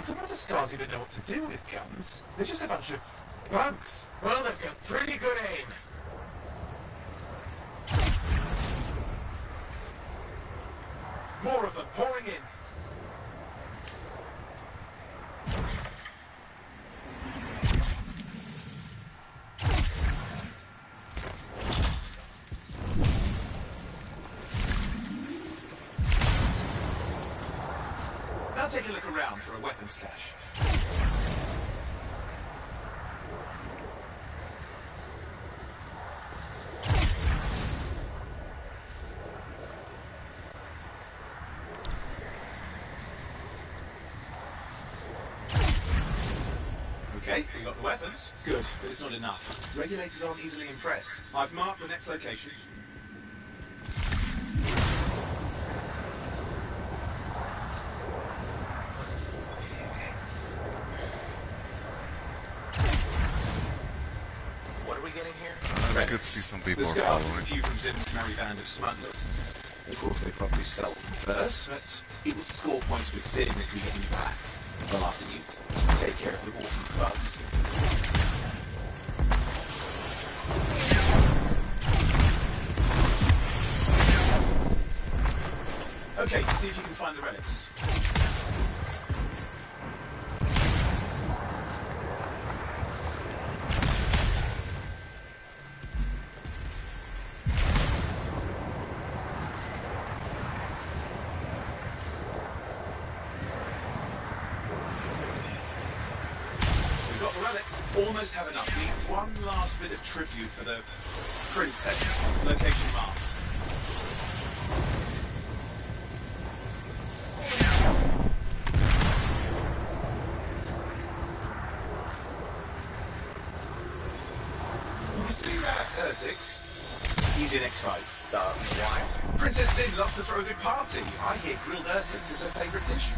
some of the scars even know what to do with guns. They're just a bunch of bugs. Well, they've got pretty good aim. More of them pouring in. Now take a look around for a weapons cache. Okay, we got the weapons. Good, but it's not enough. Regulators aren't easily impressed. I've marked the next location. What are we getting here? It's good to see some people are following. A few from Zim's merry band of smugglers. Of course, they probably sell them first, but it will score points with Zim if we get them back. Well, after you take care of the orphan bugs. Okay, see if you can find the relics. Almost have enough. Need one last bit of tribute for the princess. Location marked. You see that, Ursix? Easy next fight. Why? Princess Sim loves to throw a good party. I hear grilled Ursix is her favourite dish.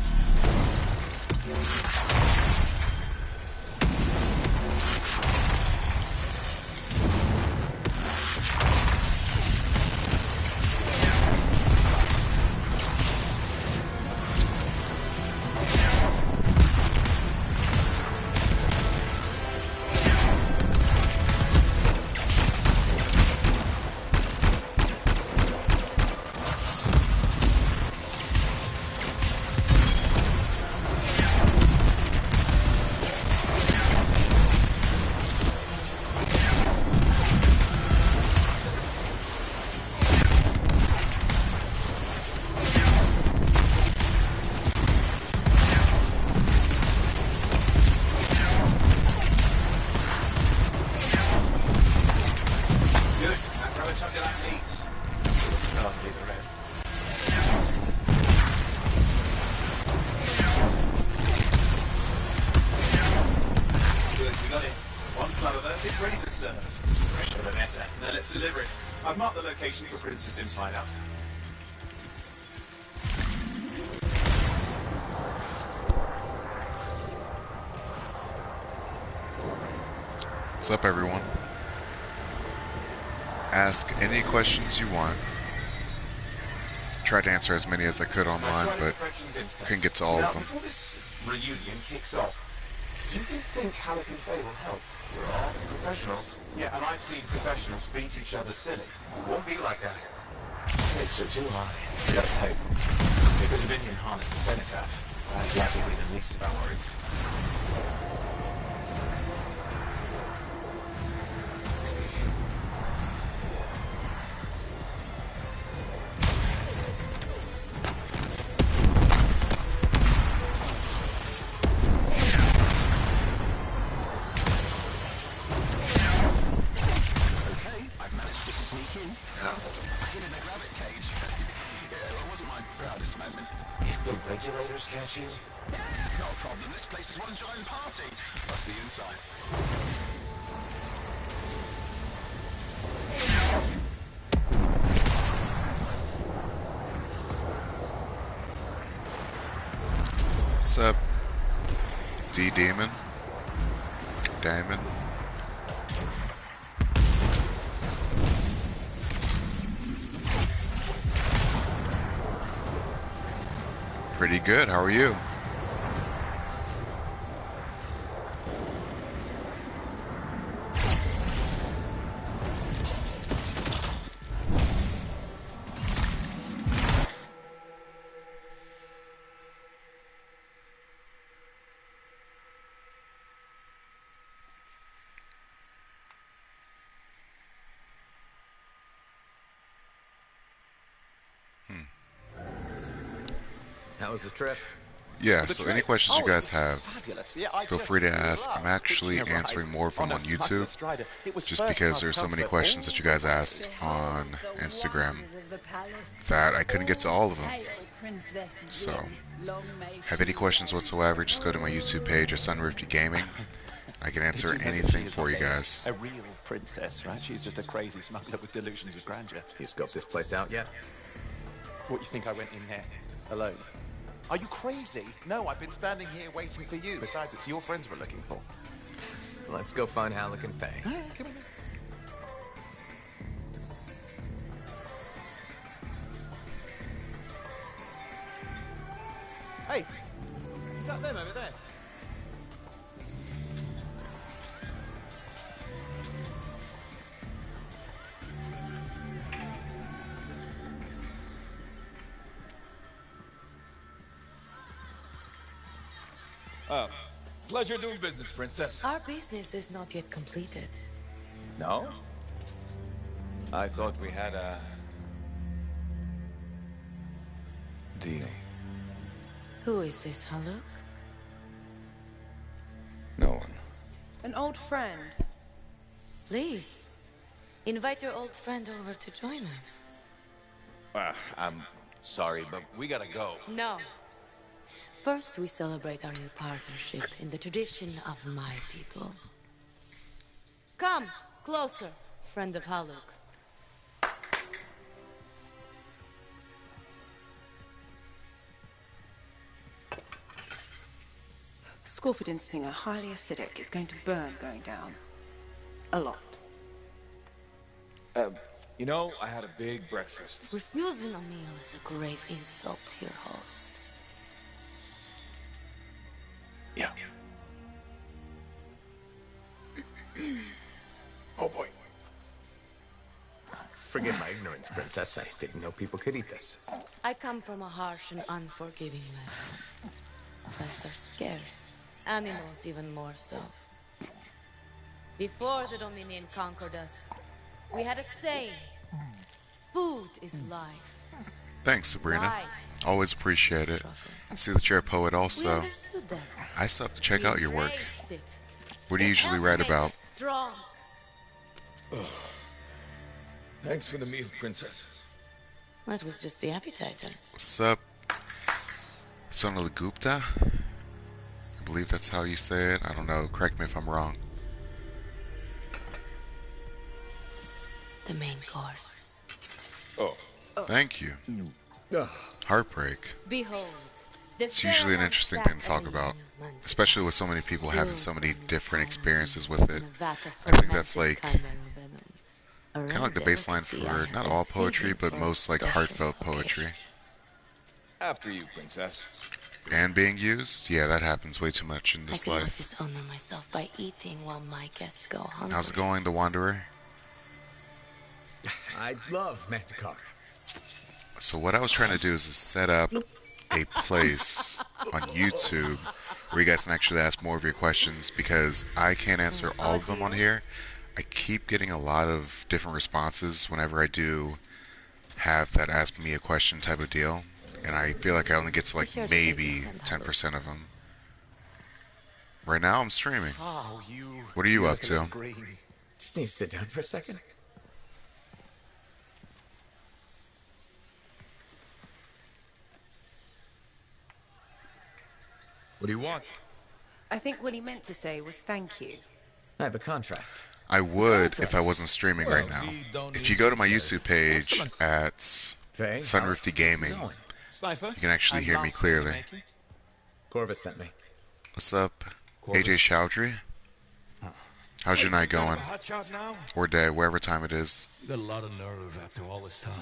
Ready to serve. Fresh to the meta. Now let's deliver it. I've marked the location for Princess Sim's hideout. What's up, everyone? Ask any questions you want. Tried to answer as many as I could online, but couldn't get to all of them. Before this reunion kicks off, do you think Halleck and Faye will help? We're all professionals. Yeah, and I've seen professionals beat each other silly. It won't be like that. Stakes are too high. Let's hope. If the Dominion harness the Cenotaph, I'd likely be the least of our worries. Regulators catch you? It's not a problem. This place is one giant party. I'll see you inside. What's up, D-Demon? Diamond? Pretty good. How are you? was the trip? Yeah, so any questions you guys have, Fabulous. Yeah, I feel just free to love ask. I'm actually hitching a ride answering more of them a on YouTube, smuggler's rider. It was just first because class there's so many comfort questions that you guys asked on Instagram that I couldn't get to all of them. So, have any questions whatsoever, just go to my YouTube page at Sunrifty Gaming. I can answer Did you know that anything she is for you not guys. a real princess, right? She's just a crazy smuggler with delusions of grandeur. You scoped this place out yet? What, you think I went in there alone? Are you crazy? No, I've been standing here waiting for you. Besides, it's your friends we're looking for. Let's go find Halleck and Faye. Come on. Hey, is that them over there? Pleasure doing business, Princess. Our business is not yet completed. No? I thought we had a... deal. Who is this, Haluk? No one. An old friend. Please, invite your old friend over to join us. I'm sorry, but we gotta go. No. First, we celebrate our new partnership in the tradition of my people. Come, closer, friend of Haluk. Scorford and Stinger, highly acidic. It's going to burn going down. A lot. You know, I had a big breakfast. Refusing a meal is a grave insult to your host. Yeah. Oh boy. Forgive my ignorance, Princess. I didn't know people could eat this. I come from a harsh and unforgiving land. Plants are scarce. Animals even more so. Before the Dominion conquered us, we had a saying. Food is life. Thanks, Sabrina. Life. Always appreciate it. See that you're a poet We also. understood that. I still have to check out your work. Embraced it. What do you usually write about? Strong. Thanks for the meal, Princess. That was just the appetizer. What's up? Sonali Gupta? I believe that's how you say it. I don't know. Correct me if I'm wrong. The main course. Oh. Thank you. Heartbreak. Behold. It's usually an interesting thing to talk about, especially with so many people having so many different experiences with it. I think that's like kind of like the baseline for not all poetry, but most like heartfelt poetry. After you, Princess. And being used, yeah, that happens way too much in this I life. dishonor myself by eating while my guests go hungry. How's it going, The Wanderer? I love Manticore. So what I was trying to do is set up a place on YouTube where you guys can actually ask more of your questions, because I can't answer all of them on here. I keep getting a lot of different responses whenever I do have that ask me a question type of deal, and I feel like I only get to like maybe 10% of them. Right now I'm streaming. Oh, What are you up to? Just need to sit down for a second. What do you want? I think what he meant to say was thank you. I have a contract. I would if I wasn't streaming right now. If you go to my YouTube page at Faye, Sunrifty Gaming, Cypher, you can actually hear me clearly. Corvus sent me. What's up, AJ Chowdhury? How's your night going? Hot shot now? Or day, wherever time it is. You got a lot of nerve after all this time.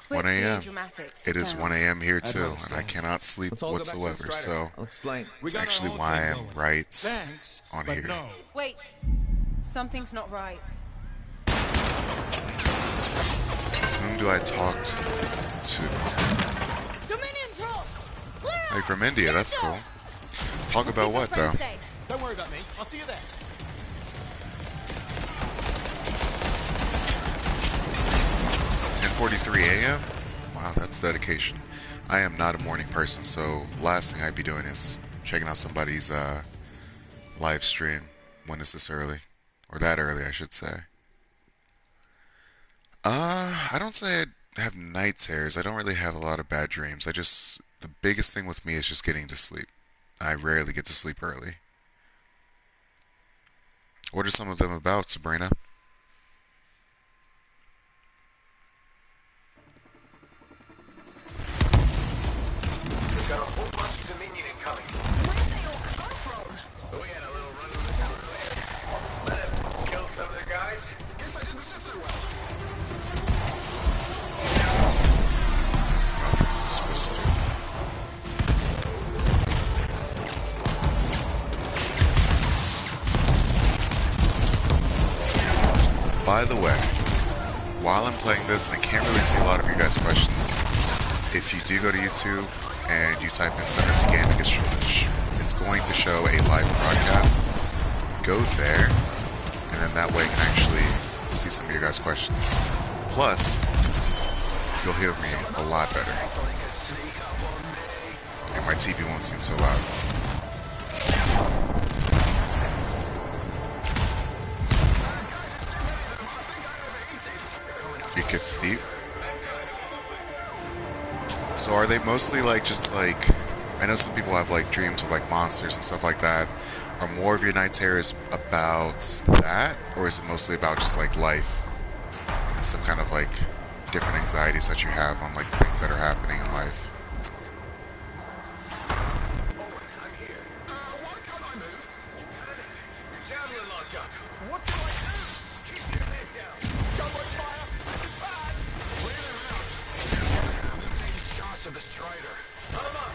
1 a.m. Dramatics. It is Down. 1 a.m. here too, and I cannot sleep Let's all go back to whatsoever, Strider. so I'll explain. it's actually why I'm right Thanks, on but here. no. Wait. Something's not right. To whom do I talk to? Dominion trolls! Clear Hey, out! from India, Get that's them! cool. Talk about what, though? Don't worry about me. I'll see you there. 10:43 a.m.? Wow, that's dedication. I am not a morning person, so last thing I'd be doing is checking out somebody's live stream when it's this early. Or that early, I should say. I don't say I have night terrors. I don't really have a lot of bad dreams. The biggest thing with me is just getting to sleep. I rarely get to sleep early. What are some of them about, Sabrina? We've got a whole bunch of Dominion incoming. Where'd they all come from? We had a little run with the tower earlier. Let him kill some of their guys. Guess they didn't sit so well. That's not what I'm supposed to do. By the way, while I'm playing this, I can't really see a lot of your guys' questions. If you do go to YouTube and you type in Center to Gaming, it's going to show a live broadcast. Go there, and then that way you can actually see some of your guys' questions. Plus, you'll hear me a lot better. And my TV won't seem so loud. It gets steep. So are they mostly I know some people have like dreams of like monsters and stuff like that. Are more of your night terrors about that, or is it mostly about just like life and some kind of like different anxieties that you have on like things that are happening in life? I'm here. Why can't I move? Your javelin locked up. What do I do? Keep your head down. Don't watch fire. This is bad. Clear them out. I'm gonna take shots of the Strider. Hunt him up.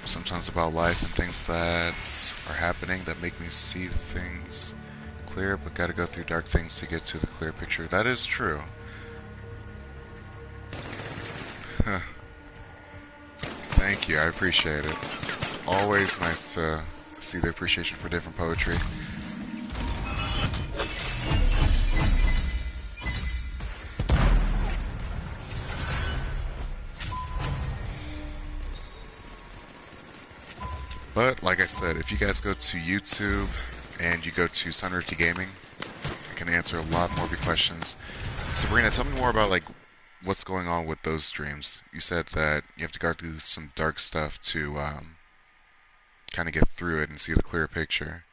Sometimes about life and things that are happening that make me see things clear, but gotta go through dark things to get to the clear picture. That is true. Huh. Thank you, I appreciate it. It's always nice to see the appreciation for different poetry. But, like I said, if you guys go to YouTube and you go to Center to Gaming, I can answer a lot more of your questions. Sabrina, tell me more about, like, what's going on with those streams. You said that you have to go through some dark stuff to kind of get through it and see the clear picture.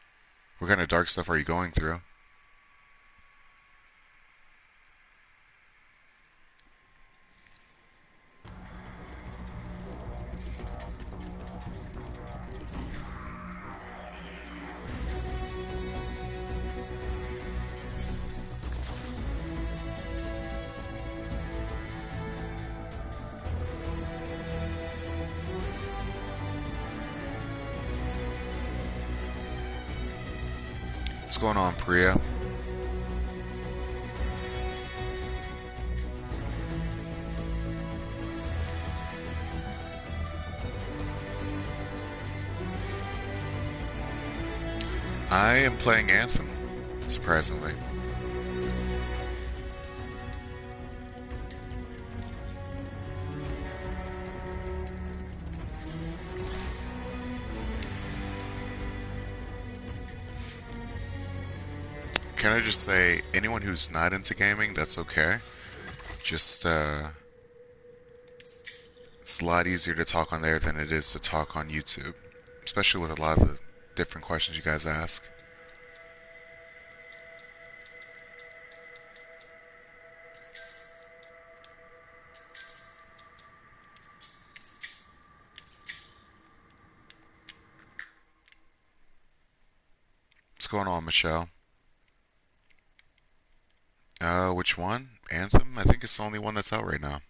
What kind of dark stuff are you going through? What's going on, Priya? I am playing Anthem, surprisingly. Can I just say, anyone who's not into gaming, that's okay. Just, it's a lot easier to talk on there than it is to talk on YouTube. Especially with a lot of the different questions you guys ask. What's going on, Michelle? Which one? Anthem? I think it's the only one that's out right now.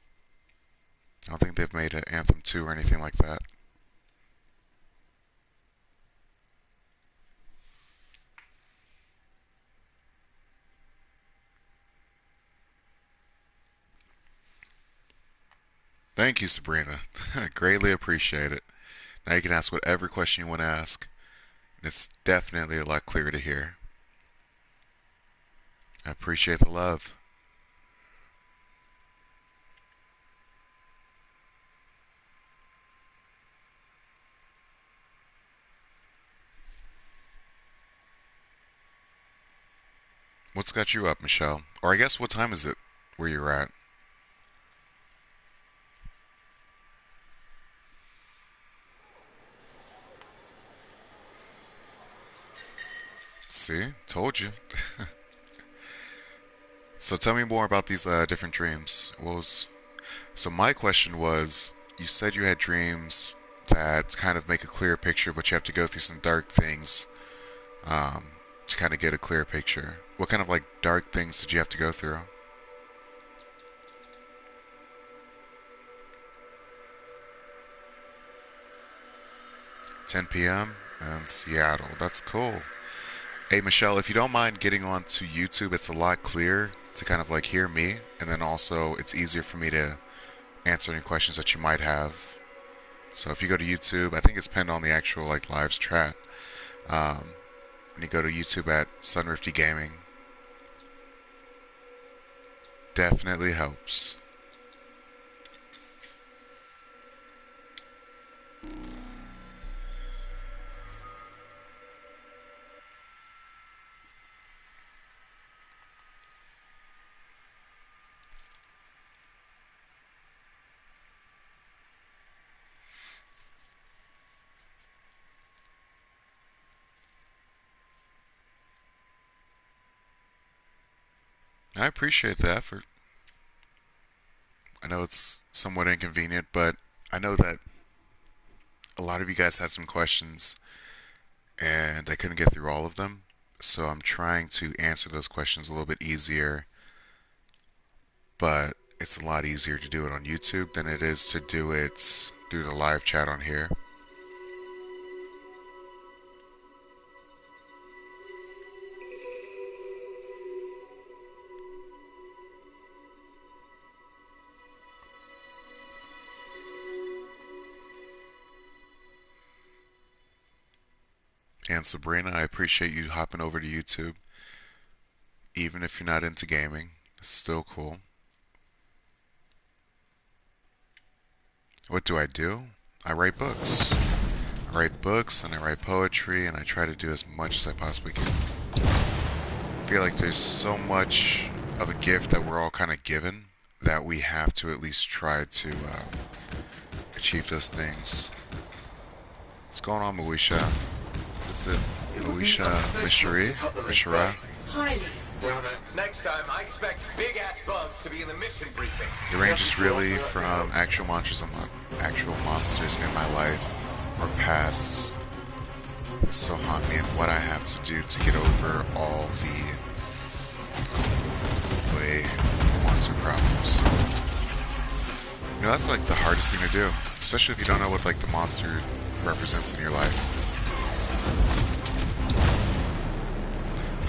I don't think they've made an Anthem 2 or anything like that. Thank you, Sabrina. I greatly appreciate it. Now you can ask whatever question you want to ask. It's definitely a lot clearer to hear. I appreciate the love. What's got you up, Michelle? Or I guess what time is it where you're at? See? Told you. So tell me more about these different dreams. So my question was, you said you had dreams that kind of make a clear picture, but you have to go through some dark things to kind of get a clear picture. What kind of like dark things did you have to go through? 10 p.m. in Seattle. That's cool. Hey, Michelle, if you don't mind getting onto YouTube, it's a lot clearer to kind of like hear me, and then also it's easier for me to answer any questions that you might have. So if you go to YouTube, I think it's pinned on the actual like live chat. When you go to YouTube at Sunrifty Gaming, definitely helps. I appreciate the effort. I know it's somewhat inconvenient, but I know that a lot of you guys had some questions and I couldn't get through all of them. So I'm trying to answer those questions a little bit easier, but it's a lot easier to do it on YouTube than it is to do it through the live chat on here. And Sabrina, I appreciate you hopping over to YouTube. Even if you're not into gaming, it's still cool. What do? I write books. I write books and I write poetry and I try to do as much as I possibly can. I feel like there's so much of a gift that we're all kind of given that we have to at least try to achieve those things. What's going on, Moesha? What is it? Moesha Mishra? Highly. Next time, I expect big-ass bugs to be in the mission briefing. The range is really from actual monsters in my life or past that still haunt me and what I have to do to get over all the monster problems. You know, that's like the hardest thing to do, especially if you don't know what like the monster represents in your life.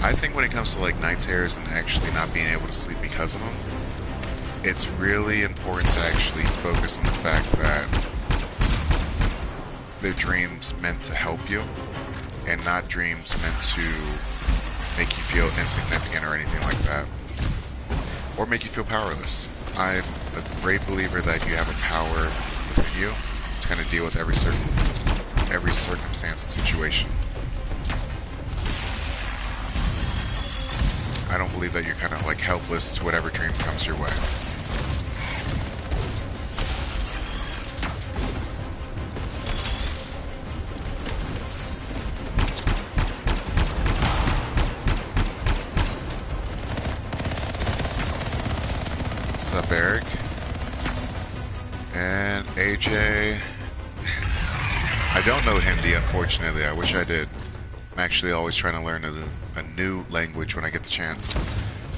I think when it comes to like night terrors and actually not being able to sleep because of them, it's really important to actually focus on the fact that they're dreams meant to help you and not dreams meant to make you feel insignificant or anything like that, or make you feel powerless. I'm a great believer that you have a power within you to kind of deal with every circumstance and situation. I don't believe that you're kind of like helpless to whatever dream comes your way. What's up, Eric? And AJ. I don't know Hindi, unfortunately. I wish I did. I'm actually always trying to learn a new language when I get the chance.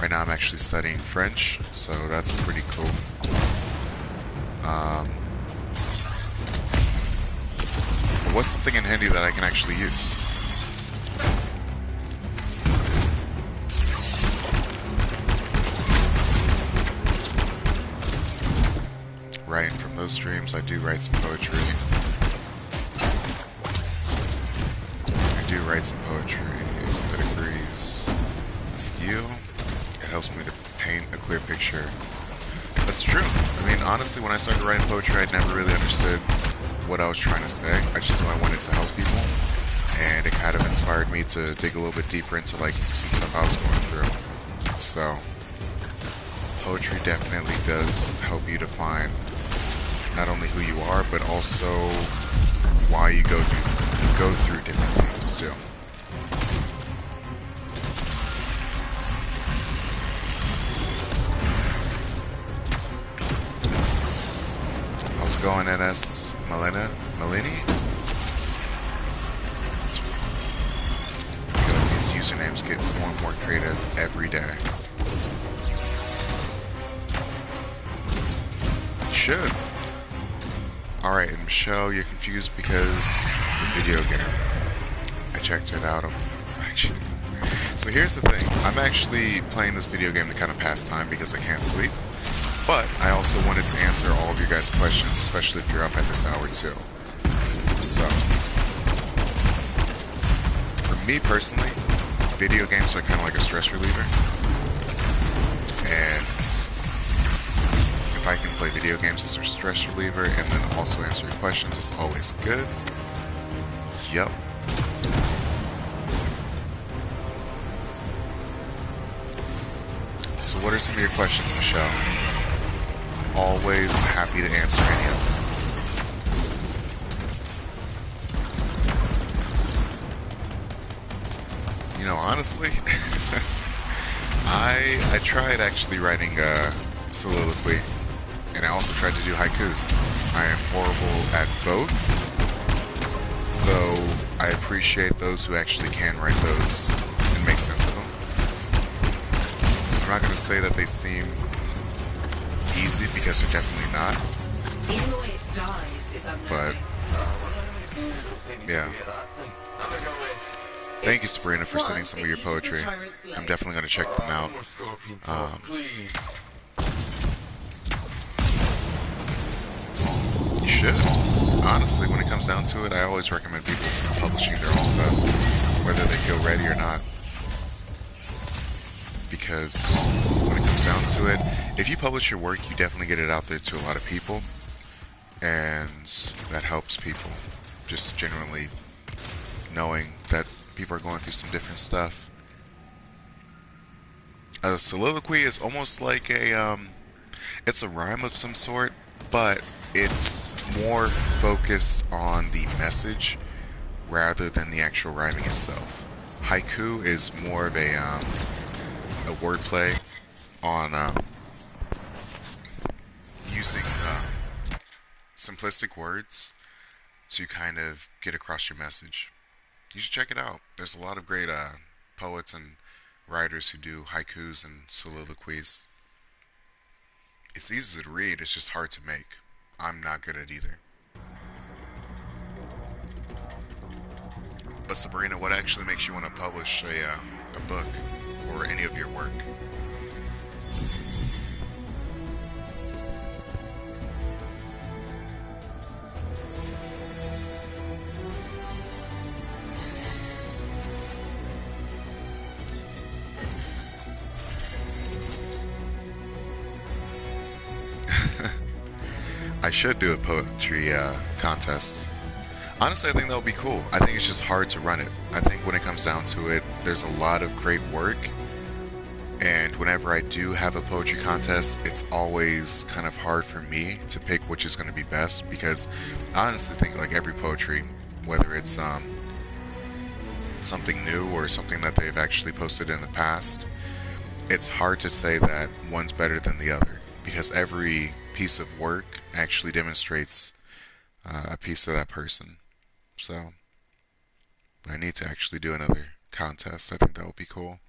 Right now I'm actually studying French, so that's pretty cool. What's something in Hindi that I can actually use? Right, and from those streams I do write some poetry. I do write some poetry that agrees with you. It helps me to paint a clear picture. That's true. I mean, honestly, when I started writing poetry, I never really understood what I was trying to say. I just knew I wanted to help people, and it kind of inspired me to dig a little bit deeper into like some stuff I was going through. So, poetry definitely does help you define not only who you are, but also why you go through different things too. How's it going, NS Malini? These usernames get more and more creative every day. You should. Alright, and Michelle, you're confused because the video game. I checked it out. Actually. So here's the thing. I'm actually playing this video game to kind of pass time because I can't sleep. But I also wanted to answer all of your guys' questions, especially if you're up at this hour too. So, for me personally, video games are kind of like a stress reliever. And if I can play video games as a stress reliever and then also answer your questions, it's always good. Yep. So what are some of your questions, Michelle? Always happy to answer any of them. You know, honestly, I tried actually writing a soliloquy, and I also tried to do haikus. I am horrible at both, though I appreciate those who actually can write those and make sense of them. I'm not going to say that they seem easy because they're definitely not. But yeah. Thank you, Sabrina, for sending some of your poetry. I'm definitely going to check them out. You should. Honestly, when it comes down to it, I always recommend people publishing their own stuff, whether they feel ready or not. Because when it comes down to it, if you publish your work, you definitely get it out there to a lot of people, and that helps people. Just generally knowing that people are going through some different stuff. A soliloquy is almost like it's a rhyme of some sort, but it's more focused on the message rather than the actual rhyming itself. Haiku is more of a wordplay on using simplistic words to kind of get across your message. You should check it out. There's a lot of great poets and writers who do haikus and soliloquies. It's easy to read, it's just hard to make. I'm not good at either. But Sabrina, what actually makes you want to publish a book or any of your work? I should do a poetry contest. Honestly, I think that would be cool. I think it's just hard to run it. I think when it comes down to it, there's a lot of great work. And whenever I do have a poetry contest, it's always kind of hard for me to pick which is going to be best. Because I honestly think like every poetry, whether it's something new or something that they've actually posted in the past, it's hard to say that one's better than the other. because every piece of work actually demonstrates a piece of that person. So I need to actually do another contest. I think that would be cool.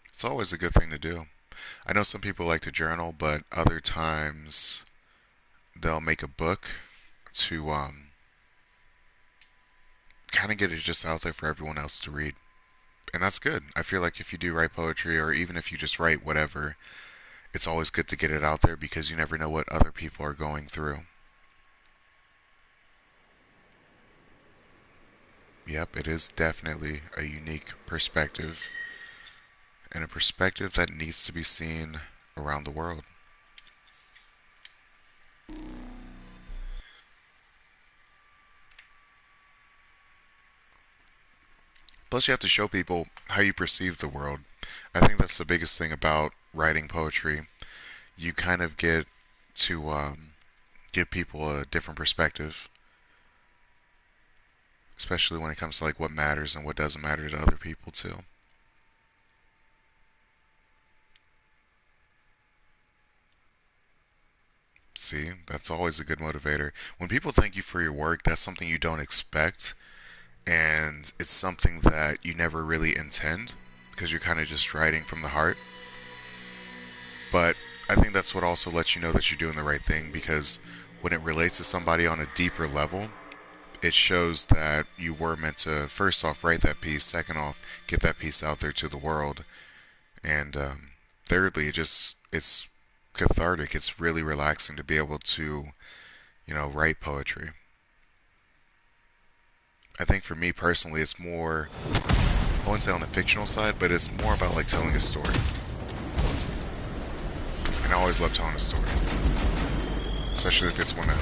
It's always a good thing to do. I know some people like to journal, but other times they'll make a book to kind of get it just out there for everyone else to read. And that's good. I feel like if you do write poetry, or even if you just write whatever, it's always good to get it out there because you never know what other people are going through. Yep, it is definitely a unique perspective, and a perspective that needs to be seen around the world. Plus, you have to show people how you perceive the world. I think that's the biggest thing about writing poetry. You kind of get to give people a different perspective, especially when it comes to like what matters and what doesn't matter to other people too. See, that's always a good motivator. When people thank you for your work, that's something you don't expect, and it's something that you never really intend because you're kind of just writing from the heart. But I think that's what also lets you know that you're doing the right thing, because when it relates to somebody on a deeper level, it shows that you were meant to, first off, write that piece, second off, get that piece out there to the world, and thirdly, it's cathartic. It's really relaxing to be able to, write poetry. I think for me personally, it's more, I wouldn't say on the fictional side, but it's more about like telling a story. And I always love telling a story, especially if it's one that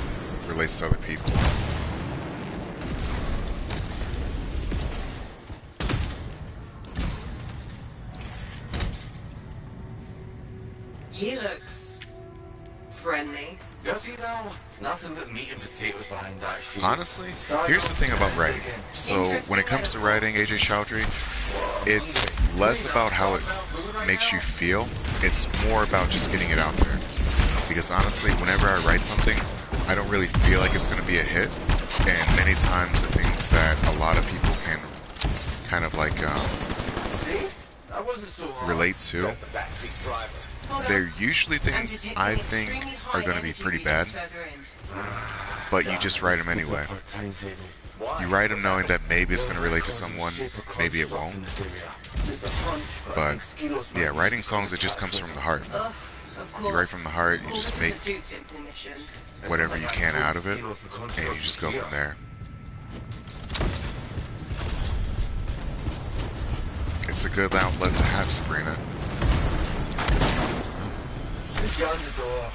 relates to other people. He looks friendly. Does he though? Nothing but meat and potatoes behind that sheet. Honestly, here's the thing about writing. So when it comes to writing, AJ Chowdhury, it's less about how it makes you feel. It's more about just getting it out there. Because honestly, whenever I write something, I don't really feel like it's going to be a hit. And many times the things that a lot of people can kind of like relate to, they're usually things I think are going to be pretty bad, but you just write them anyway. You write them knowing that maybe it's going to relate to someone, maybe it won't. But yeah, writing songs, it just comes from the heart. You write from the heart, you just make whatever you can out of it, and you just go from there. It's a good outlet to have, Sabrina. Gun the door.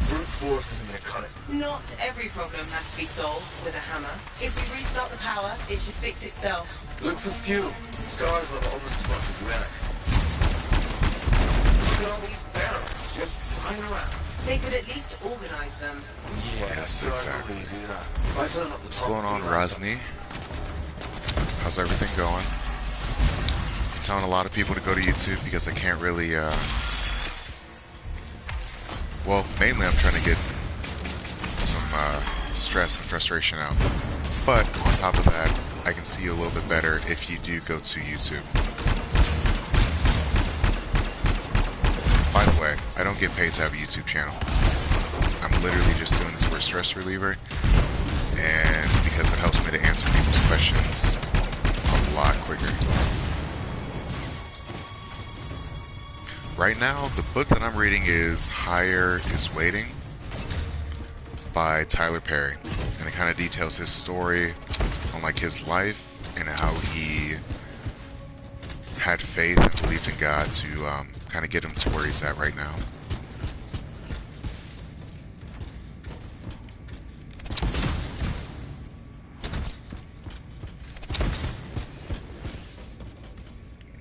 Brute force isn't gonna cut it. Not every problem has to be solved with a hammer. If we restart the power, it should fix itself. Look for fuel. Scars have almost as much as relics. Look at all these barrels just lying around. They could at least organize them. Yes, exactly. What's going on, Rosny? How's everything going? I'm telling a lot of people to go to YouTube because I can't really, well, mainly I'm trying to get some stress and frustration out. But on top of that, I can see you a little bit better if you do go to YouTube. By the way, I don't get paid to have a YouTube channel. I'm literally just doing this for a stress reliever, and because it helps me to answer people's questions a lot quicker. Right now, the book that I'm reading is Higher is Waiting by Tyler Perry, and it kind of details his story on like his life and how he had faith and believed in God to kind of get him to where he's at right now.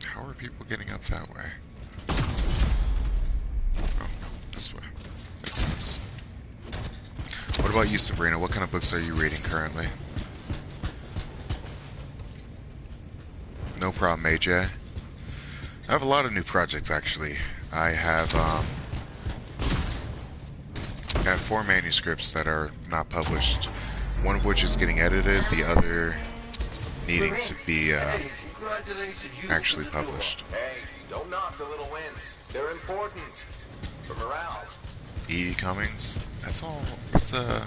How are people getting up that way? Oh, this way. Makes sense. What about you, Sabrina? What kind of books are you reading currently? No problem, AJ. I have a lot of new projects, actually. I have 4 manuscripts that are not published. One of which is getting edited, the other needing to be actually published. Hey, don't knock the little wins. They're important for morale. E. Cummings? That's all. That's a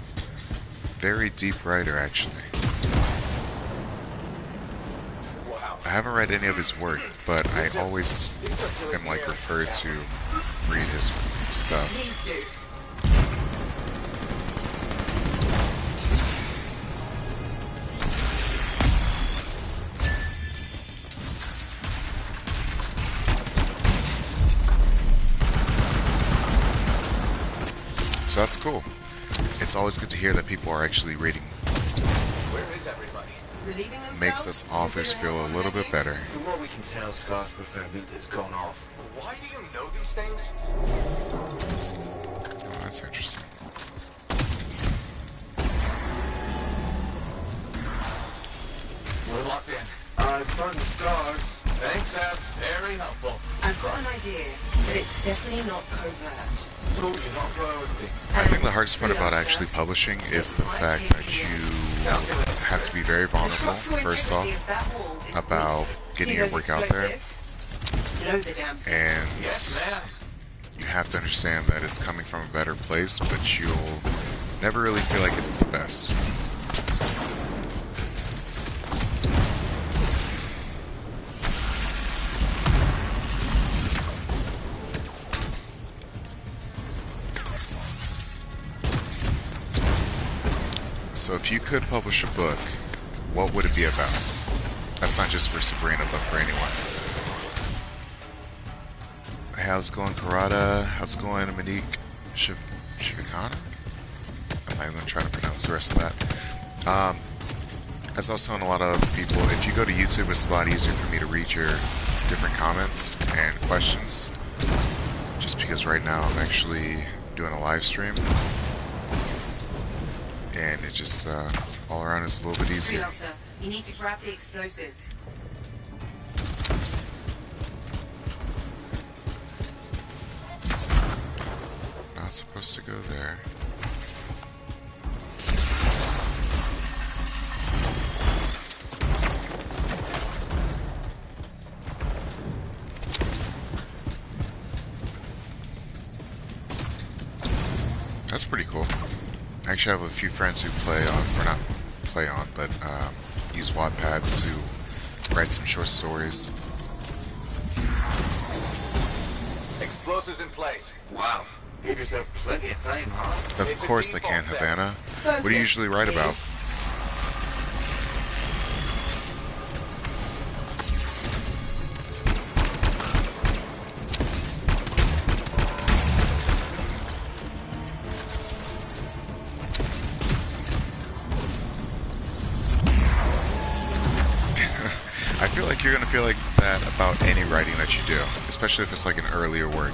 very deep writer, actually. Wow. I haven't read any of his work, but I always am like referred to read his stuff. Please do. So that's cool. It's always good to hear that people are actually reading. Where is everybody? Relieving themselves? Makes us authors feel a little bit better. From what we can tell, Scar's preferred meat has gone off. Why do you know these things? Oh, that's interesting. We're locked in. I've found the scars. Thanks, Seth. Very helpful. I've got an idea, but it's definitely not covert. Told you, not priority. I think the hardest part about actually publishing is the fact that you have to be very vulnerable, first off, about getting your work out there, and Yes, ma'am. you have to understand that it's coming from a better place, but you'll never really feel like it's the best. So if you could publish a book, what would it be about? That's not just for Sabrina, but for anyone. Hey, how's it going, Karada? How's it going, Monique Shivikana? I'm not even going to try to pronounce the rest of that. As I was telling a lot of people, if you go to YouTube, it's a lot easier for me to read your different comments and questions. Just because right now I'm actually doing a live stream. And it just, all around is a little bit easier. Freelancer, you need to grab the explosives. Not supposed to go there. That's pretty cool. I actually have a few friends who play on, or not play on, but use Wattpad to write some short stories. Explosives in place. Wow. Give yourself plenty of time, huh? Of It's a course I default can, set. Havana. What do you usually write about? I feel like you're going to feel like that about any writing that you do, especially if it's like an earlier work.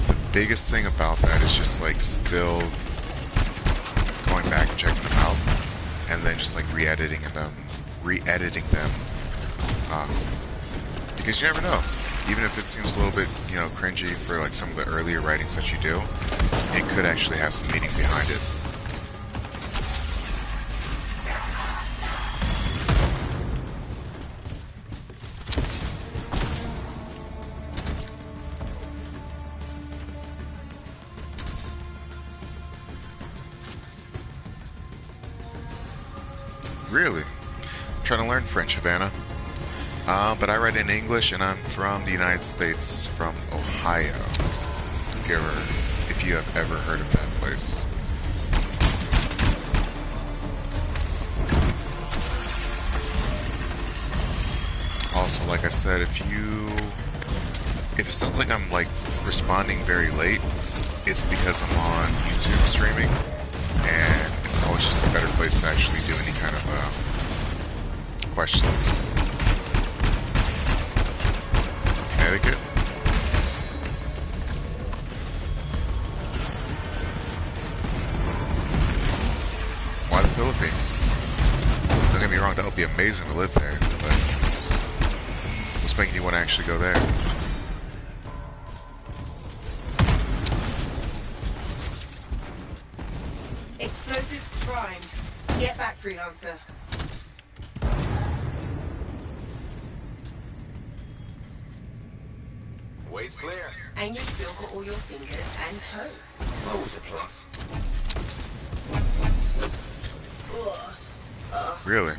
The biggest thing about that is just like still going back and checking them out, and then just like re-editing them, because you never know. Even if it seems a little bit, you know, cringy for like some of the earlier writings that you do, it could actually have some meaning behind it. Really? I'm trying to learn French, Havana. But I write in English, and I'm from the United States, from Ohio. If you have ever heard of that place. Also, like I said, if it sounds like I'm like responding very late, it's because I'm on YouTube streaming, and it's always just a better place to actually do any kind of questions. be amazing to live there, but what's making you want to actually go there? Explosives primed. Get back, freelancer. Way's clear. And you've still got all your fingers and toes. Always a plus. Really?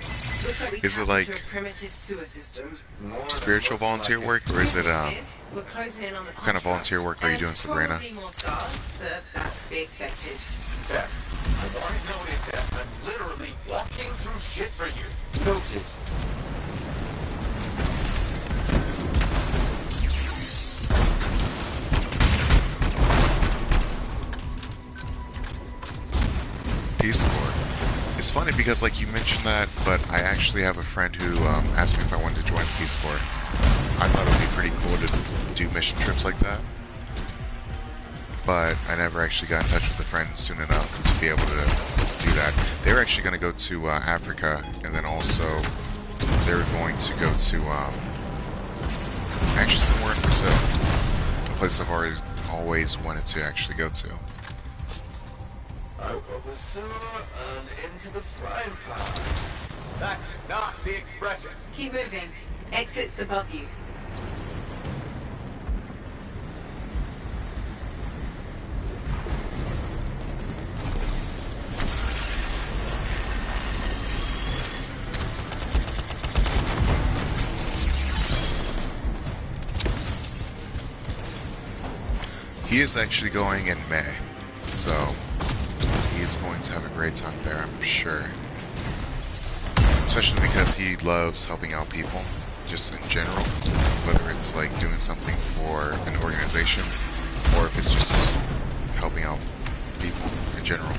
Looks like we Is it tapped like into a primitive sewer system. spiritual volunteer work, or is it We're closing in on the what kind of volunteer work are you doing, Sabrina? Probably more stars, but that's to be expected. Seth, I want to know it that I'm literally walking through shit for you. Noted. Peace Corps. It's funny because, like, you mentioned that, but I actually have a friend who asked me if I wanted to join Peace Corps. I thought it would be pretty cool to do mission trips like that, but I never actually got in touch with a friend soon enough to be able to do that. They were actually going to go to Africa, and then also they were going to go to actually somewhere in Brazil, a place I've always wanted to actually go to. Out of the sewer and into the frying pan. That's not the expression. Keep moving. Exit's above you. He is actually going in May, so he's going to have a great time there, I'm sure. Especially because he loves helping out people, just in general, whether it's like doing something for an organization, or if it's just helping out people in general.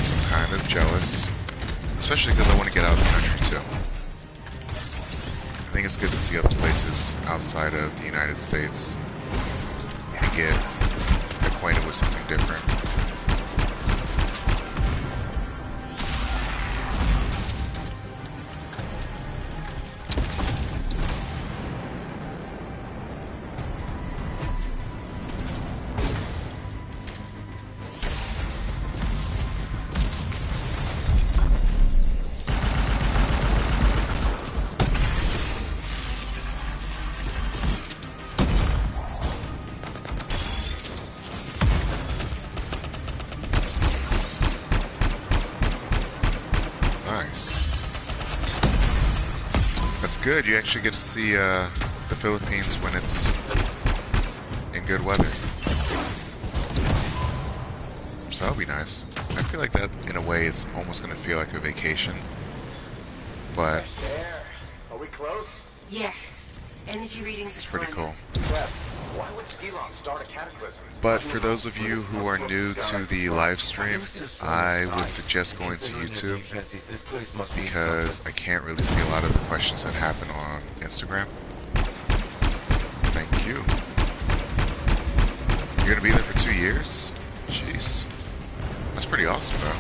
So I'm kind of jealous, especially because I want to get out of the country too. I think it's good to see other places outside of the United States and get acquainted with something different. Nice. That's good. You actually get to see the Philippines when it's in good weather. So that'll be nice. I feel like that, in a way, is almost going to feel like a vacation. But There. Are we close? Yes. Energy readings it's are pretty climbing. cool. Seth, why would Skelos start a cataclysm? But for those of you who are new to the live stream, I would suggest going to YouTube because I can't really see a lot of the questions that happen on Instagram. Thank you. You're gonna be there for 2 years? Jeez. That's pretty awesome, though.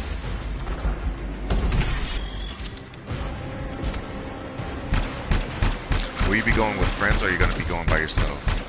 Will you be going with friends, or are you gonna be going by yourself?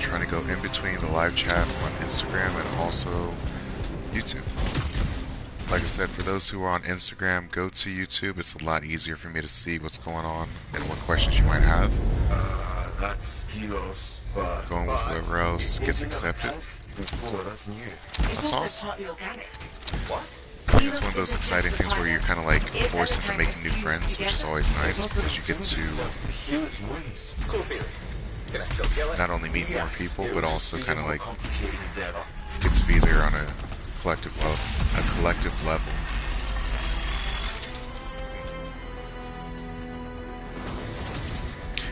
Trying to go in between the live chat on Instagram and also YouTube. Like I said, for those who are on Instagram, go to YouTube. It's a lot easier for me to see what's going on and what questions you might have. That's Kilos, but Going with whoever else gets accepted. before, that's new. It's That's also awesome. partly organic. What? It's one of those exciting things where you're kind of like forced into making new friends, which is always nice because you get to Helix wins. Cool theory. Can I still kill it? not only meet more people, but also kind of like Complicated endeavor. get to be there on a collective level.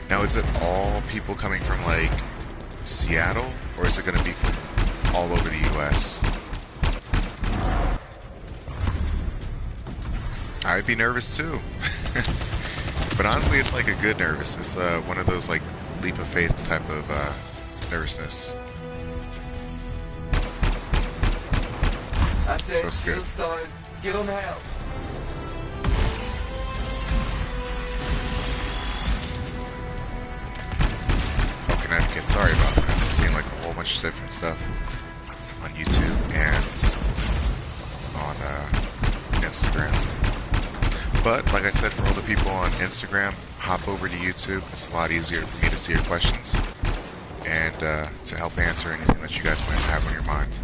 Now, is it all people coming from like Seattle, or is it going to be from all over the U.S.? I'd be nervous too. But honestly, it's like a good nervous. It's one of those like leap of faith type of nervousness. I said, So it's good. Stone, get on help. Oh, Connecticut, sorry about that. I'm seeing like a whole bunch of different stuff on YouTube and on Instagram. But like I said, for all the people on Instagram, hop over to YouTube. It's a lot easier for me to see your questions and to help answer anything that you guys might have on your mind.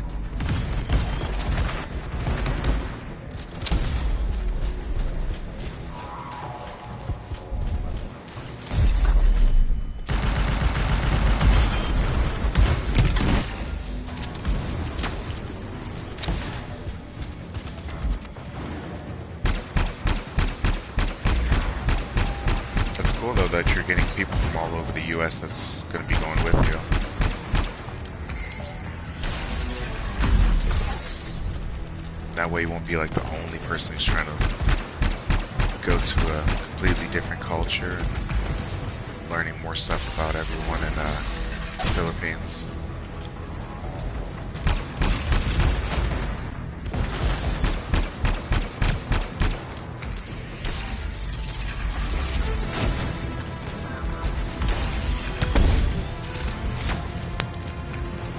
Cool though that you're getting people from all over the US that's going to be going with you. That way you won't be like the only person who's trying to go to a completely different culture and learning more stuff about everyone in the Philippines.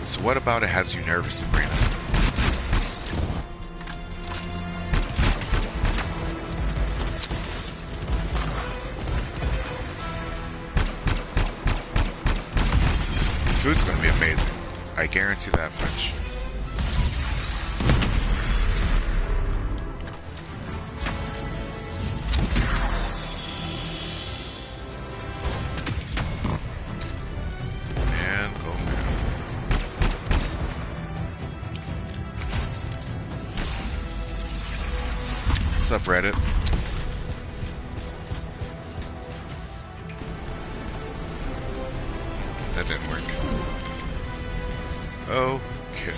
So what about it has you nervous, Sabrina? Food's gonna be amazing. I guarantee that much. What's up, Reddit? That didn't work. Okay.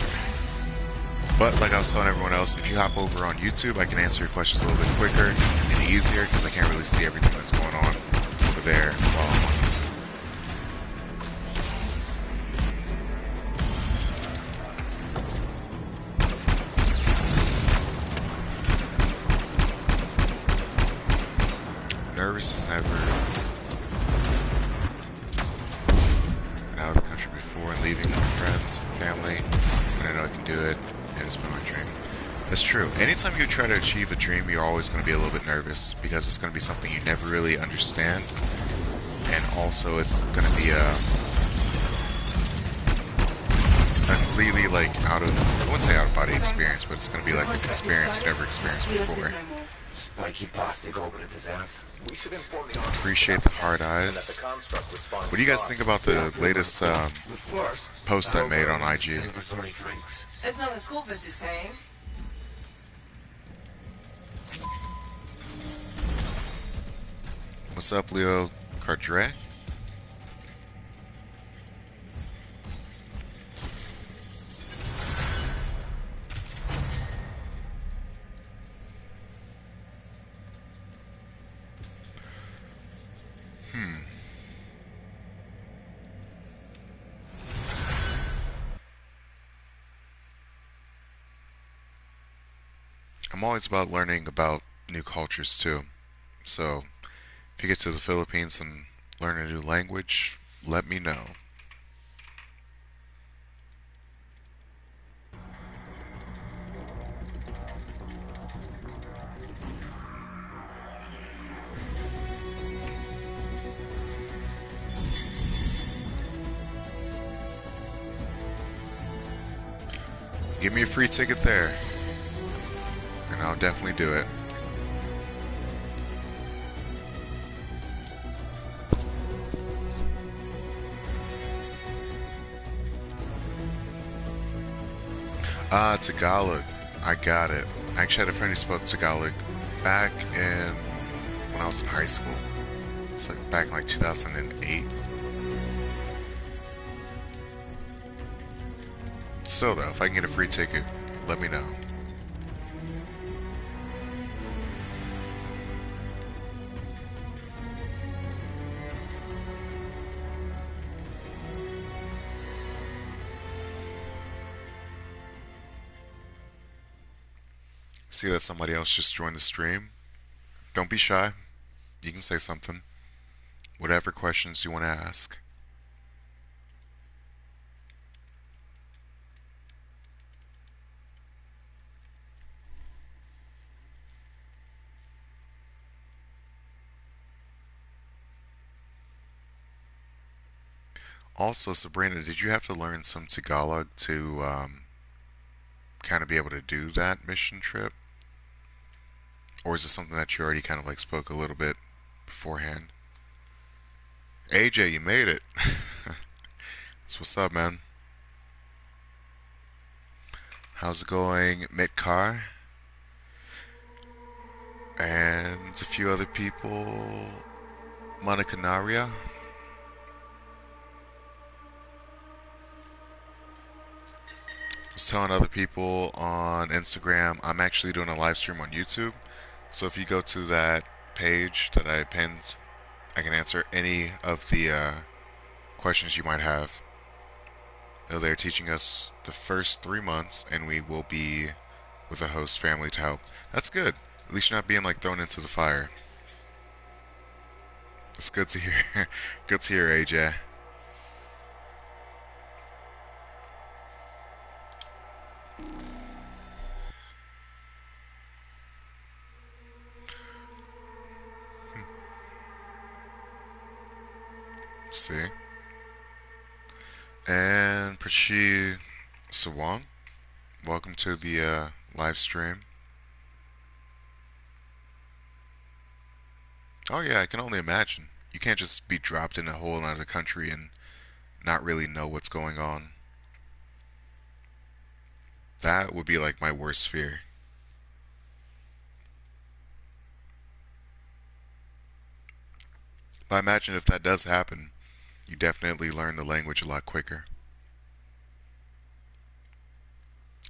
But like I was telling everyone else, if you hop over on YouTube, I can answer your questions a little bit quicker and easier because I can't really see everything that's going on over there while I'm on YouTube. Nervous as never. Been out of the country before and leaving my friends and family when I know I can do it, and it's been my dream. That's true. Anytime you try to achieve a dream, you're always going to be a little bit nervous because it's going to be something you never really understand, and also it's going to be a completely like I wouldn't say out of body experience, but it's going to be like an experience you never experienced before. Spiky plastic orbiter design. We should inform the Appreciate the hard eyes. What do you guys think about the latest post I made on IG? As long as Corvus is paying. What's up, Leo Cardre? I'm always about learning about new cultures too. So if you get to the Philippines and learn a new language, let me know. Give me a free ticket there, and I'll definitely do it. Tagalog. I got it. I actually had a friend who spoke Tagalog back in when I was in high school. It's like back in like 2008. Still though, if I can get a free ticket, let me know. See that somebody else just joined the stream? Don't be shy. You can say something. Whatever questions you want to ask. Also, Sabrina, did you have to learn some Tagalog to kind of be able to do that mission trip? Or is it something that you already kind of like spoke a little bit beforehand? AJ, you made it. That's what's up, man. How's it going, Mitkar? And a few other people. Monicanaria. Just telling other people on Instagram, I'm actually doing a live stream on YouTube. So if you go to that page that I pinned, I can answer any of the questions you might have. They're teaching us the first 3 months, and we will be with a host family to help. That's good. At least you're not being like thrown into the fire. It's good to hear. Good to hear, AJ. See? And Prachi Sawang, welcome to the live stream. Oh yeah, I can only imagine. You can't just be dropped in a whole another country and not really know what's going on. That would be like my worst fear. But I imagine if that does happen, you definitely learn the language a lot quicker.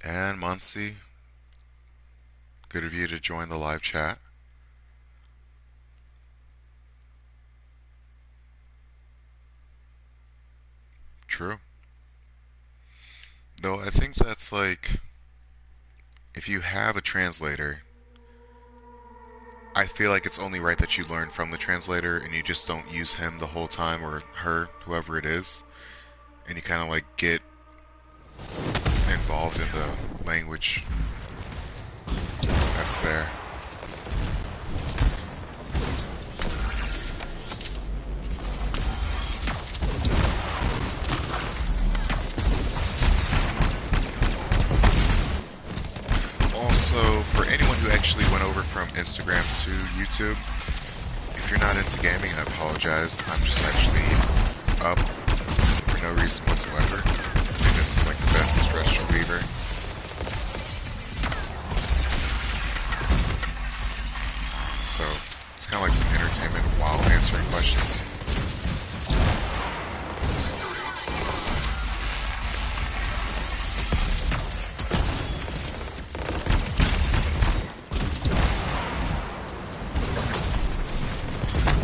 And Muncie, good of you to join the live chat. True. Though I think that's like, if you have a translator, I feel like it's only right that you learn from the translator and you just don't use him the whole time, or her, whoever it is, and you kind of like get involved in the language that's there. Also, for anyone who actually went over from Instagram to YouTube, if you're not into gaming, I apologize. I'm just actually up for no reason whatsoever. And this is like the best stress reliever. So, it's kind of like some entertainment while answering questions.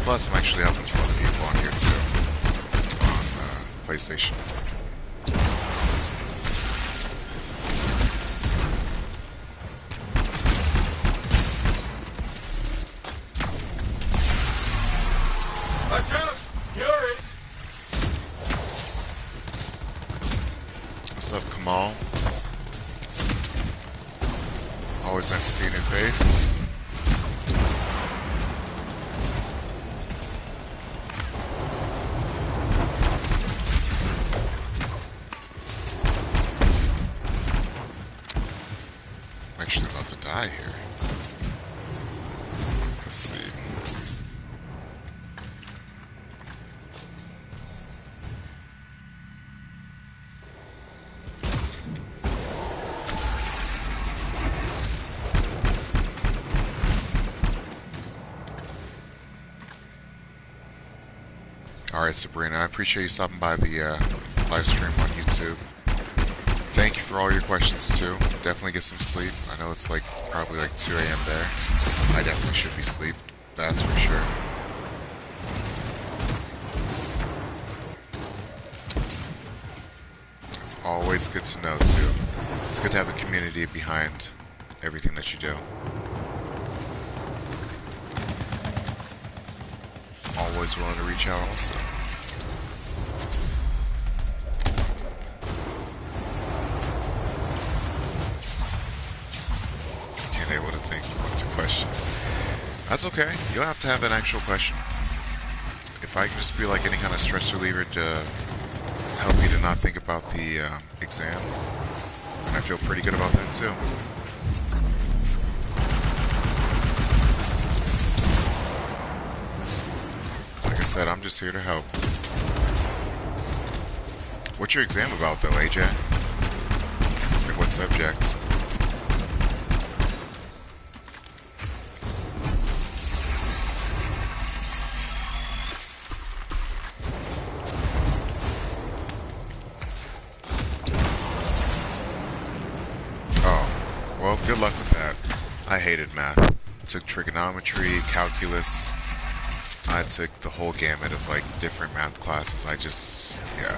Plus, I'm actually helping some other people on here too, on PlayStation. Watch out! Yours! What's up, Kamal? Always nice to see a new face. Actually about to die here. Let's see. Alright, Sabrina, I appreciate you stopping by the live stream on YouTube. Thank you for all your questions, too. Definitely get some sleep. I know it's like probably like 2 a.m. there. I definitely should be asleep. That's for sure. It's always good to know, too. It's good to have a community behind everything that you do. Always willing to reach out also. Can't able to think what's a question. That's okay. You don't have to have an actual question. If I can just be like any kind of stress reliever to help you to not think about the exam, and I feel pretty good about that too. Like I said, I'm just here to help. What's your exam about though, AJ? Like what subjects? Oh, well, good luck with that. I hated math. Took trigonometry, calculus. I took the whole gamut of like different math classes. Yeah.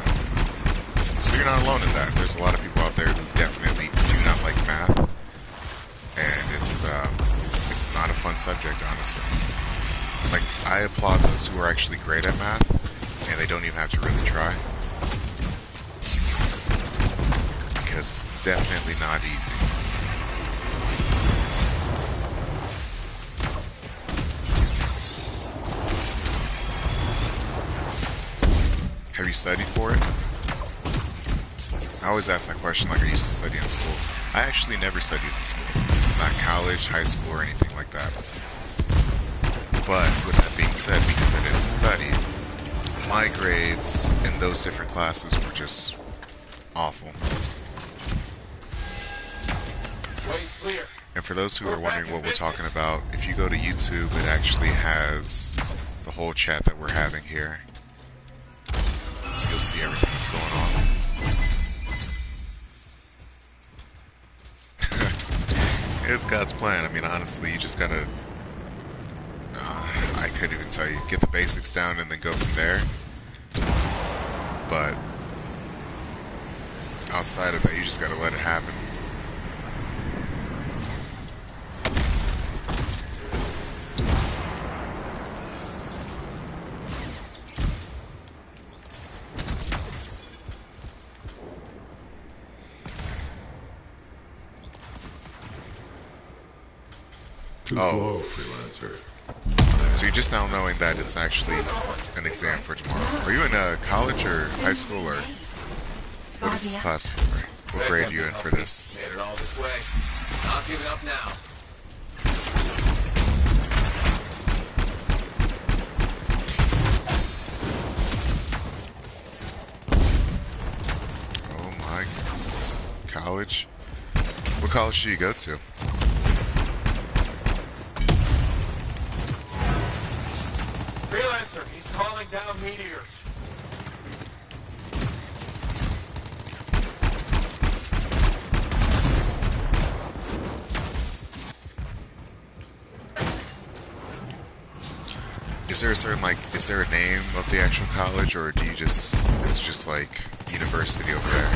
So you're not alone in that. There's a lot of people out there who definitely do not like math, and it's not a fun subject, honestly. Like, I applaud those who are actually great at math, and they don't even have to really try, because it's definitely not easy. Have you studied for it? I always ask that question like I used to study in school. I actually never studied in school. Not college, high school, or anything like that. But with that being said, because I didn't study, my grades in those different classes were just awful. Way's clear. And for those who are wondering what we're talking about, if you go to YouTube, it actually has the whole chat that we're having here. So you'll see everything that's going on. It's God's plan. I mean, honestly, you just gotta... I couldn't even tell you. Get the basics down and then go from there. But outside of that, you just gotta let it happen. Too slow, freelancer. So you're just now knowing that it's actually an exam for tomorrow. Are you in college or high school, or what is this class for? What grade are you in for this? Made it all this way. Not giving up now. Oh my goodness. College? What college do you go to? Freelancer, he's calling down meteors. Is there a certain, like, is there a name of the actual college, or do you just, it's just like university over there?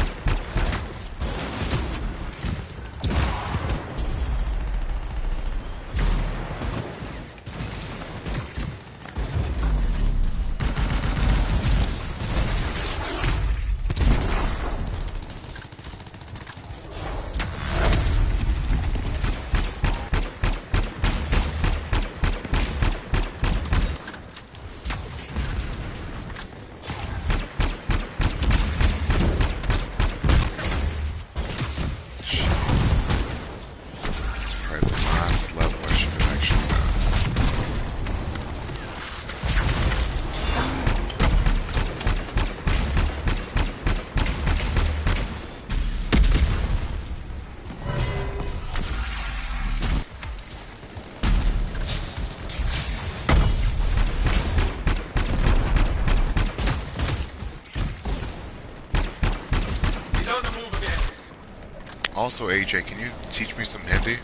Also, AJ, can you teach me some Hindi?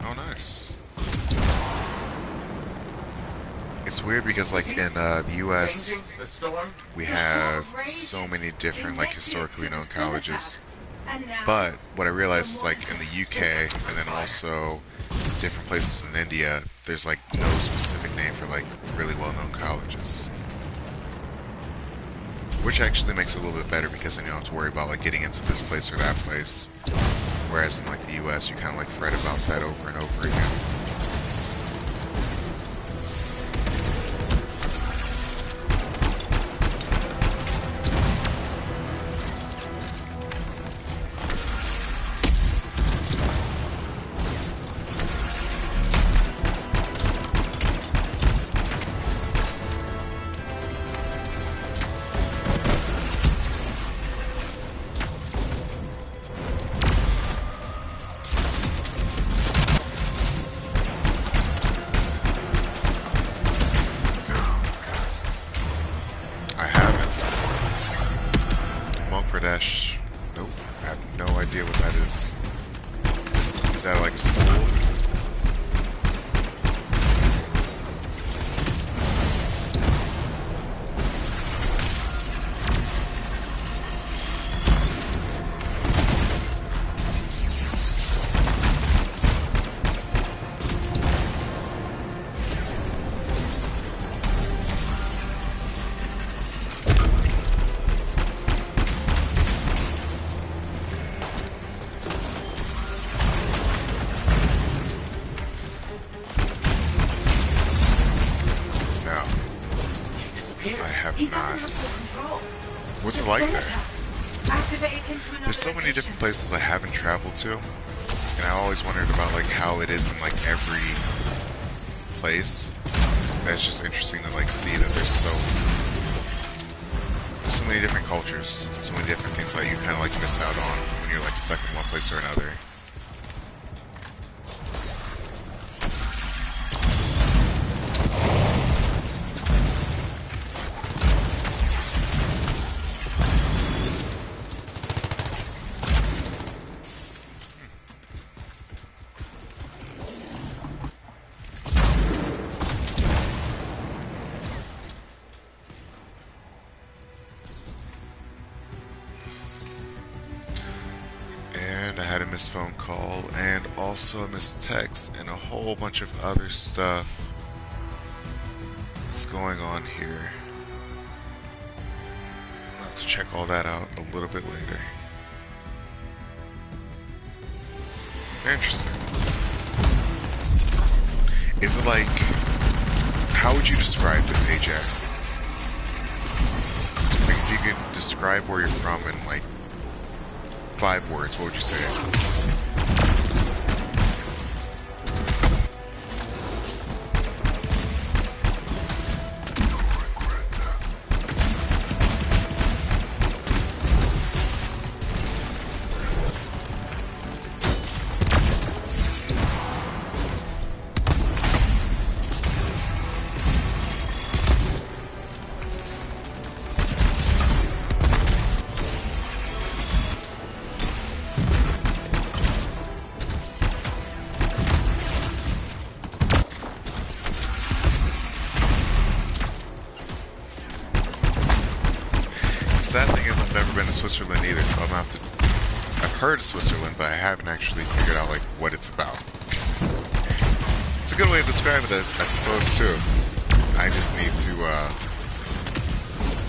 Oh, nice. It's weird because, like, in the U.S., we have so many different, like, historically known colleges. But what I realized is, like, in the UK and then also different places in India, there's, like, no specific name for, like, really well-known colleges. Which actually makes it a little bit better because then you don't have to worry about, like, getting into this place or that place. Whereas in, like, the US, you kind of, like, fret about that over and over again. Nope, I have no idea what that is. Is that like a school? What's it like there? There's so many different places I haven't traveled to, and I always wondered about like how it is in like every place. That's just interesting to like see that there's so many different cultures, so many different things that you kind of like miss out on when you're like stuck in one place or another. I had a missed phone call and also a missed text and a whole bunch of other stuff that's going on here. I'll have to check all that out a little bit later. Interesting. Is it like, how would you describe it, Ajax? Like if you could describe where you're from in like 5 words, what would you say? Sad thing is I've never been to Switzerland either, so I'm gonna have to... I've heard of Switzerland, but I haven't actually figured out like what it's about. It's a good way to describe it, I suppose, too. I just need to,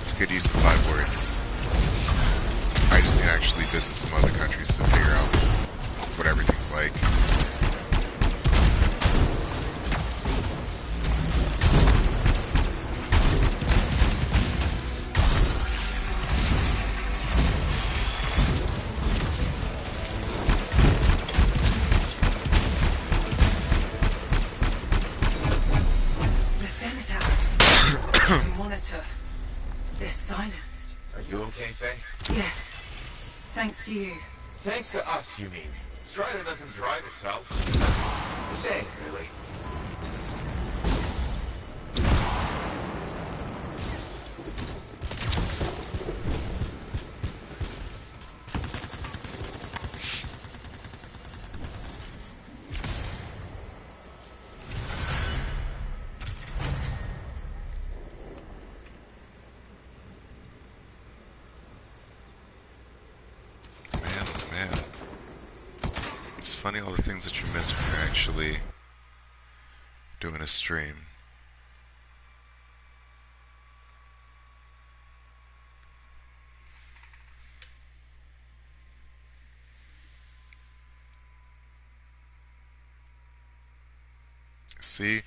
it's a good use of 5 words. I just need to actually visit some other countries to figure out what everything's like. Monitor. They're silenced. Are you okay, Faye? Yes. Thanks to you. Thanks to us, you mean? Strider doesn't drive itself. Shame, really. Man, oh man. It's funny all the things that you miss when you're actually doing a stream. See,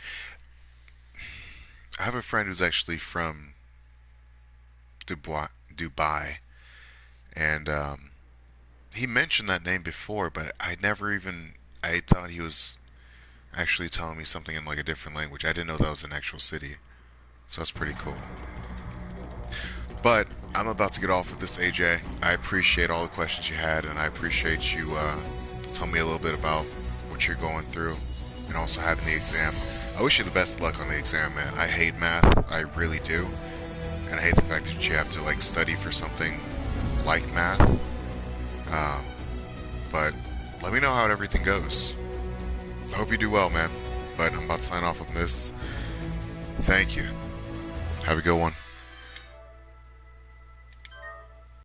I have a friend who's actually from Dubai, and he mentioned that name before, but I thought he was actually telling me something in like a different language. I didn't know that was an actual city, so that's pretty cool. But I'm about to get off with this, AJ. I appreciate all the questions you had, and I appreciate you telling me a little bit about what you're going through, and also having the exam. I wish you the best of luck on the exam, man. I hate math, I really do, and I hate the fact that you have to like study for something like math. But let me know how everything goes. I hope you do well, man. But I'm about to sign off on this. Thank you. Have a good one.